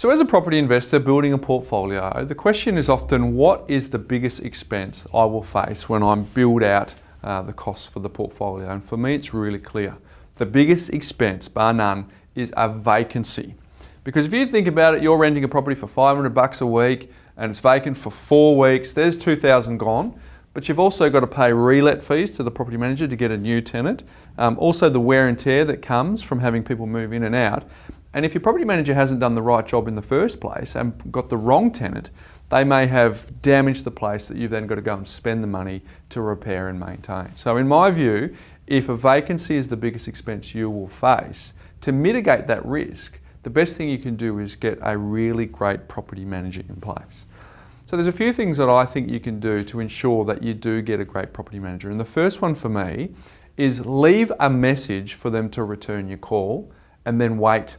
So as a property investor building a portfolio, the question is often, what is the biggest expense I will face when I build out the costs for the portfolio? And for me, it's really clear. The biggest expense, bar none, is a vacancy. Because if you think about it, you're renting a property for $500 a week and it's vacant for 4 weeks, there's $2,000 gone. But you've also got to pay relet fees to the property manager to get a new tenant. Also the wear and tear that comes from having people move in and out. And if your property manager hasn't done the right job in the first place and got the wrong tenant, they may have damaged the place that you've then got to go and spend the money to repair and maintain. So in my view, if a vacancy is the biggest expense you will face, to mitigate that risk, the best thing you can do is get a really great property manager in place. So there's a few things that I think you can do to ensure that you do get a great property manager. And the first one for me is leave a message for them to return your call and then wait.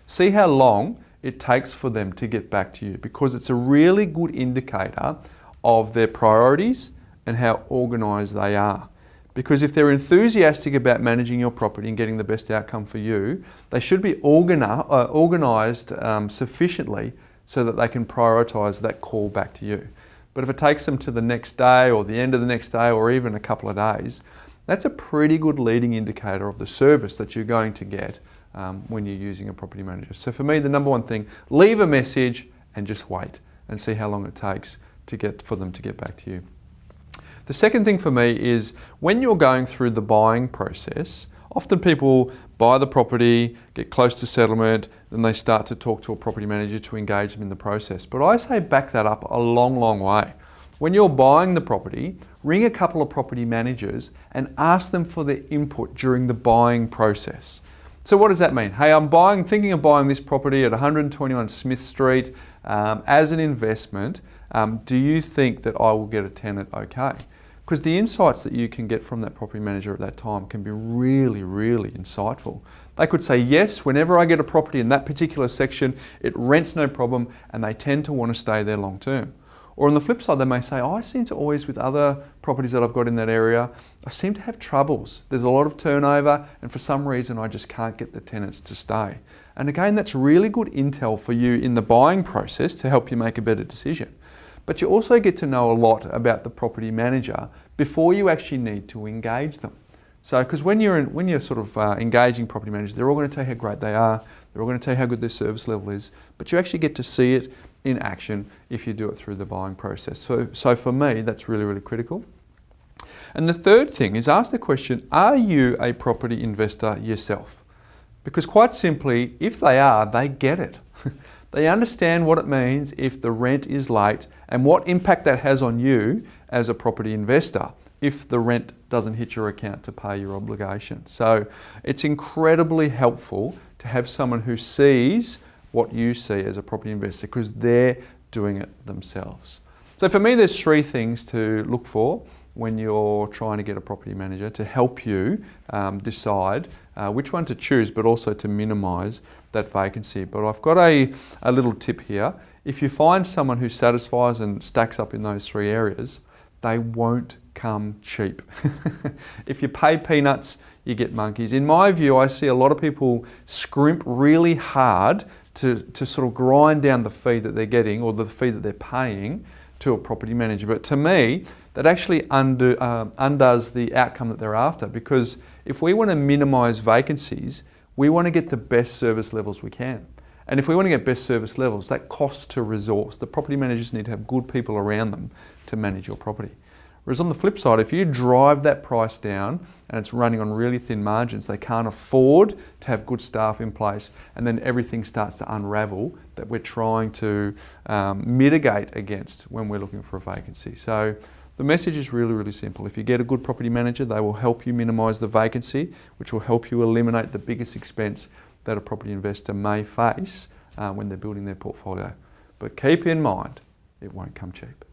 See how long it takes for them to get back to you, because it's a really good indicator of their priorities and how organised they are. Because if they're enthusiastic about managing your property and getting the best outcome for you, they should be organised sufficiently so that they can prioritise that call back to you. But if it takes them to the next day or the end of the next day or even a couple of days, that's a pretty good leading indicator of the service that you're going to get when you're using a property manager. So for me, the number one thing, leave a message and just wait and see how long it takes for them to get back to you. The second thing for me is when you're going through the buying process, often people buy the property, get close to settlement, then they start to talk to a property manager to engage them in the process. But I say back that up a long, long way. When you're buying the property, ring a couple of property managers and ask them for their input during the buying process. So what does that mean? Hey, I'm thinking of buying this property at 121 Smith Street as an investment. Do you think that I will get a tenant okay? Because the insights that you can get from that property manager at that time can be really, really insightful. They could say, yes, whenever I get a property in that particular section, it rents no problem, and they tend to want to stay there long term. Or on the flip side, they may say, I seem to always, with other properties that I've got in that area, I seem to have troubles. There's a lot of turnover, and for some reason, I just can't get the tenants to stay. And again, that's really good intel for you in the buying process to help you make a better decision. But you also get to know a lot about the property manager before you actually need to engage them. So, because when you're sort of engaging property managers, they're all going to tell you how great they are, they're all going to tell you how good their service level is, but you actually get to see it in action if you do it through the buying process. So for me, that's really, really critical. And the third thing is ask the question, are you a property investor yourself? Because quite simply, if they are, they get it. They understand what it means if the rent is late and what impact that has on you as a property investor if the rent doesn't hit your account to pay your obligations. So it's incredibly helpful to have someone who sees what you see as a property investor because they're doing it themselves. So for me, there's 3 things to look for when you're trying to get a property manager to help you decide which one to choose, but also to minimise that vacancy. But I've got a little tip here. If you find someone who satisfies and stacks up in those 3 areas, they won't come cheap. If you pay peanuts, you get monkeys. In my view, I see a lot of people scrimp really hard to sort of grind down the fee that they're getting or the fee that they're paying to a property manager. But to me, that actually undoes the outcome that they're after, because if we want to minimise vacancies, we want to get the best service levels we can. And if we want to get best service levels, that costs to resource. The property managers need to have good people around them to manage your property. Whereas on the flip side, if you drive that price down and it's running on really thin margins, they can't afford to have good staff in place, and then everything starts to unravel that we're trying to mitigate against when we're looking for a vacancy. So the message is really, really simple. If you get a good property manager, they will help you minimise the vacancy, which will help you eliminate the biggest expense that a property investor may face when they're building their portfolio. But keep in mind, it won't come cheap.